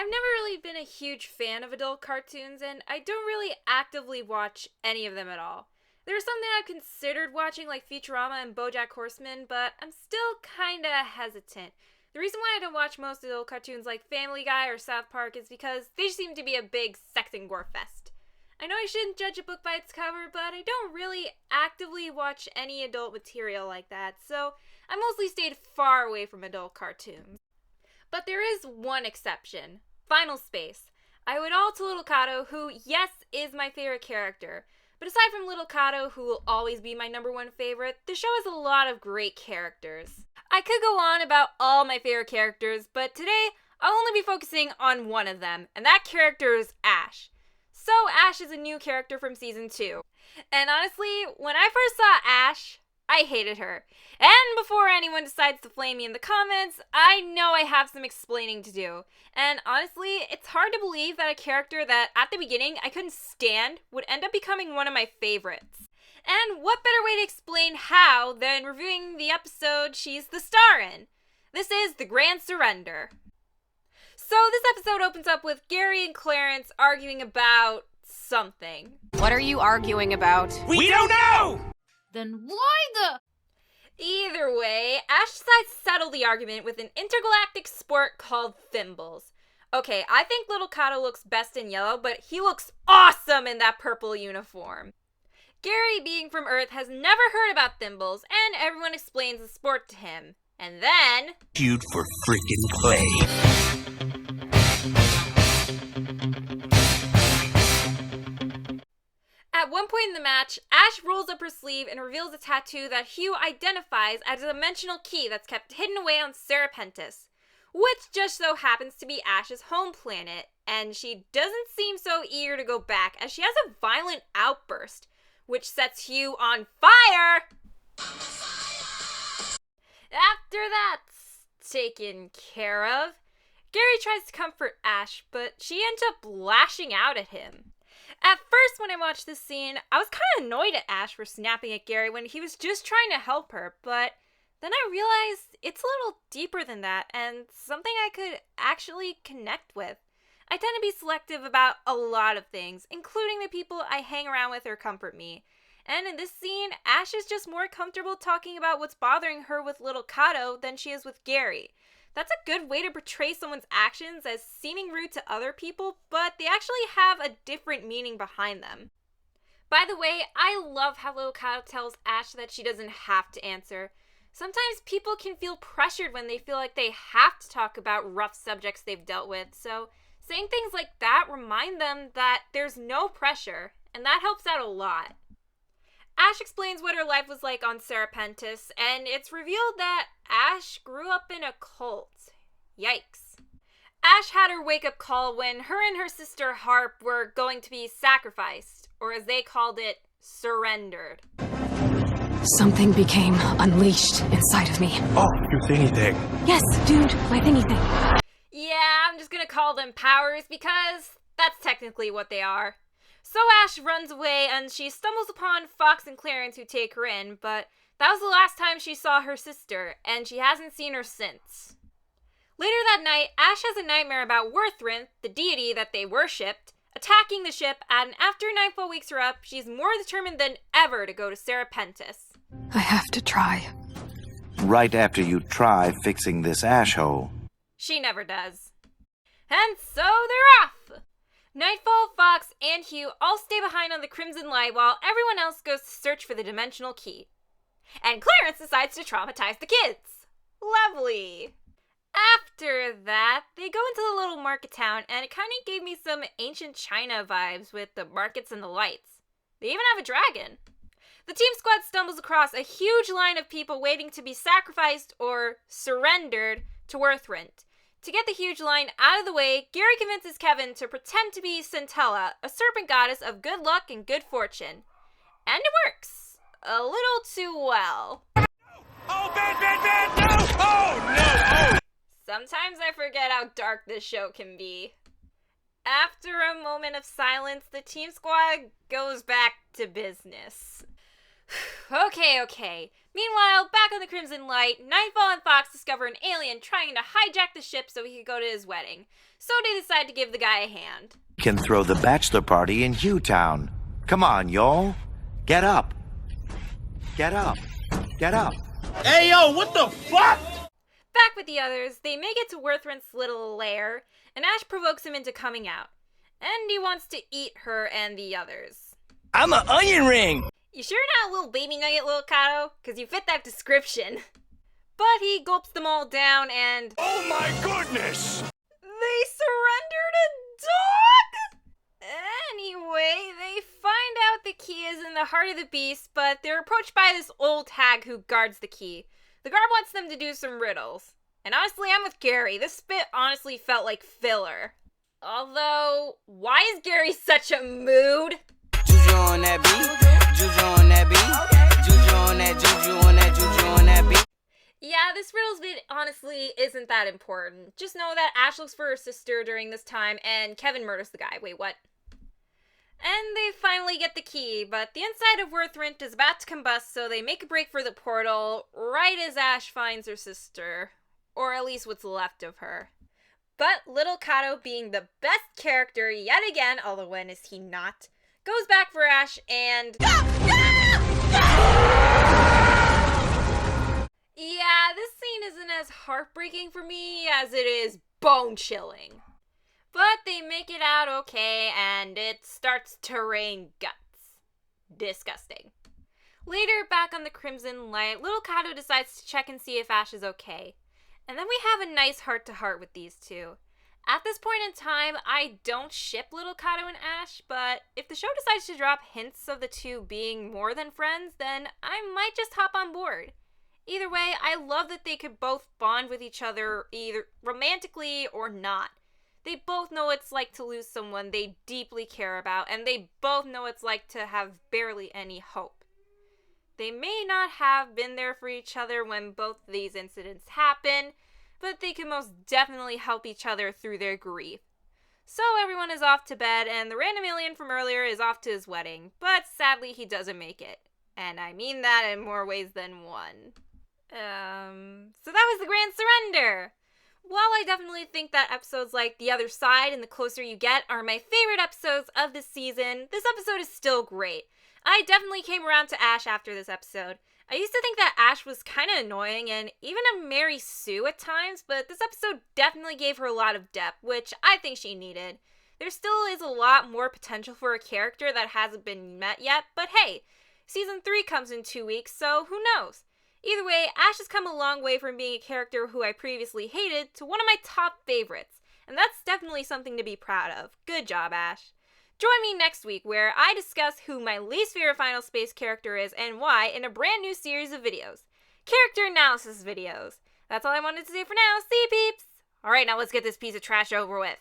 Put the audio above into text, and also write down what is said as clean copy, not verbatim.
I've never really been a huge fan of adult cartoons, and I don't really actively watch any of them at all. There's something I've considered watching, like Futurama and BoJack Horseman, but I'm still kinda hesitant. The reason why I don't watch most adult cartoons like Family Guy or South Park is because they seem to be a big sex and gore fest. I know I shouldn't judge a book by its cover, but I don't really actively watch any adult material like that, so I mostly stayed far away from adult cartoons. But there is one exception. Final Space. I owe it all to Little Kato, who, yes, is my favorite character. But aside from Little Kato, who will always be my number one favorite, the show has a lot of great characters. I could go on about all my favorite characters, but today I'll only be focusing on one of them, and that character is Ash. So Ash is a new character from Season 2. And honestly, when I first saw Ash, I hated her. And before anyone decides to flame me in the comments, I know I have some explaining to do. And honestly, it's hard to believe that a character that at the beginning I couldn't stand would end up becoming one of my favorites. And what better way to explain how than reviewing the episode she's the star in? This is The Grand Surrender. So this episode opens up with Gary and Clarence arguing about something. What are you arguing about? We don't know! Then why the... Either way, Ash decides to settle the argument with an intergalactic sport called Thimbles. Okay, I think Little Kato looks best in yellow, but he looks awesome in that purple uniform. Gary, being from Earth, has never heard about Thimbles, and everyone explains the sport to him. And then... Cute for freaking play. At one point in the match, Ash rolls up her sleeve and reveals a tattoo that Hugh identifies as a dimensional key that's kept hidden away on Serpentis, which just so happens to be Ash's home planet, and she doesn't seem so eager to go back as she has a violent outburst, which sets Hugh on fire! After that's taken care of, Gary tries to comfort Ash, but she ends up lashing out at him. At first, when I watched this scene, I was kind of annoyed at Ash for snapping at Gary when he was just trying to help her, but then I realized it's a little deeper than that, and something I could actually connect with. I tend to be selective about a lot of things, including the people I hang around with or comfort me. And in this scene, Ash is just more comfortable talking about what's bothering her with Little Kato than she is with Gary. That's a good way to portray someone's actions as seeming rude to other people, but they actually have a different meaning behind them. By the way, I love how Little Kato tells Ash that she doesn't have to answer. Sometimes people can feel pressured when they feel like they have to talk about rough subjects they've dealt with, so saying things like that remind them that there's no pressure, and that helps out a lot. Ash explains what her life was like on Serpentis, and it's revealed that Ash grew up in a cult. Yikes. Ash had her wake-up call when her and her sister Harp were going to be sacrificed, or as they called it, surrendered. Something became unleashed inside of me. Oh, your thingy thing. Yes, dude, my thingy thing. Yeah, I'm just gonna call them powers because that's technically what they are. So Ash runs away and she stumbles upon Fox and Clarence who take her in, but that was the last time she saw her sister, and she hasn't seen her since. Later that night, Ash has a nightmare about Worthrinth, the deity that they worshipped, attacking the ship, and after Nightfall wakes her up, she's more determined than ever to go to Serpentis. I have to try. Right after you try fixing this ash hole. She never does. And so they're off! Nightfall, Fox, and Hugh all stay behind on the Crimson Light while everyone else goes to search for the dimensional key. And Clarence decides to traumatize the kids. Lovely. After that, they go into the little market town, and it kind of gave me some ancient China vibes with the markets and the lights. They even have a dragon. The team squad stumbles across a huge line of people waiting to be sacrificed or surrendered to Worthrinth. To get the huge line out of the way, Gary convinces Kevin to pretend to be Centella, a serpent goddess of good luck and good fortune. And it works. A little too well. Oh, bad, no! Oh, no! Oh! Sometimes I forget how dark this show can be. After a moment of silence, the team squad goes back to business. Okay. Meanwhile, back on the Crimson Light, Nightfall and Fox discover an alien trying to hijack the ship so he could go to his wedding. So they decide to give the guy a hand. Can throw the bachelor party in Hugh-Town. Come on, y'all. Get up. Get up. Get up. Hey, yo, what the fuck? Back with the others, they make it to Worthrant's little lair, and Ash provokes him into coming out. And he wants to eat her and the others. I'm an onion ring. You sure not a little baby nugget, little Kato? Because you fit that description. But he gulps them all down and... Oh my goodness! They surrendered a dog? Anyway, they find out the key is in the heart of the beast, but they're approached by this old hag who guards the key. The guard wants them to do some riddles. And honestly, I'm with Gary. This bit honestly felt like filler. Although, why is Gary such a mood? Juju on that beat, juju on that beat, juju on that, juju on that, juju on that beat. Yeah, this riddles bit honestly isn't that important. Just know that Ash looks for her sister during this time and Kevin murders the guy. Wait, what? And they finally get the key, but the inside of Worthrant is about to combust, so they make a break for the portal right as Ash finds her sister. Or at least what's left of her. But little Kato, being the best character yet again, although when is he not, goes back for Ash and... Yeah, this scene isn't as heartbreaking for me as it is bone-chilling. But they make it out okay, and it starts to rain guts. Disgusting. Later, back on the Crimson Light, little Kato decides to check and see if Ash is okay. And then we have a nice heart-to-heart with these two. At this point in time, I don't ship little Kato and Ash, but if the show decides to drop hints of the two being more than friends, then I might just hop on board. Either way, I love that they could both bond with each other, either romantically or not. They both know what it's like to lose someone they deeply care about, and they both know what it's like to have barely any hope. They may not have been there for each other when both of these incidents happen, but they can most definitely help each other through their grief. So everyone is off to bed, and the random alien from earlier is off to his wedding, but sadly he doesn't make it. And I mean that in more ways than one. So that was the Grand Surrender! While I definitely think that episodes like The Other Side and The Closer You Get are my favorite episodes of this season, this episode is still great. I definitely came around to Ash after this episode. I used to think that Ash was kind of annoying and even a Mary Sue at times, but this episode definitely gave her a lot of depth, which I think she needed. There still is a lot more potential for a character that hasn't been met yet, but hey, Season 3 comes in 2 weeks, so who knows? Either way, Ash has come a long way from being a character who I previously hated to one of my top favorites, and that's definitely something to be proud of. Good job, Ash. Join me next week where I discuss who my least favorite Final Space character is and why in a brand new series of videos. Character analysis videos. That's all I wanted to say for now. See you, peeps! Alright, now let's get this piece of trash over with.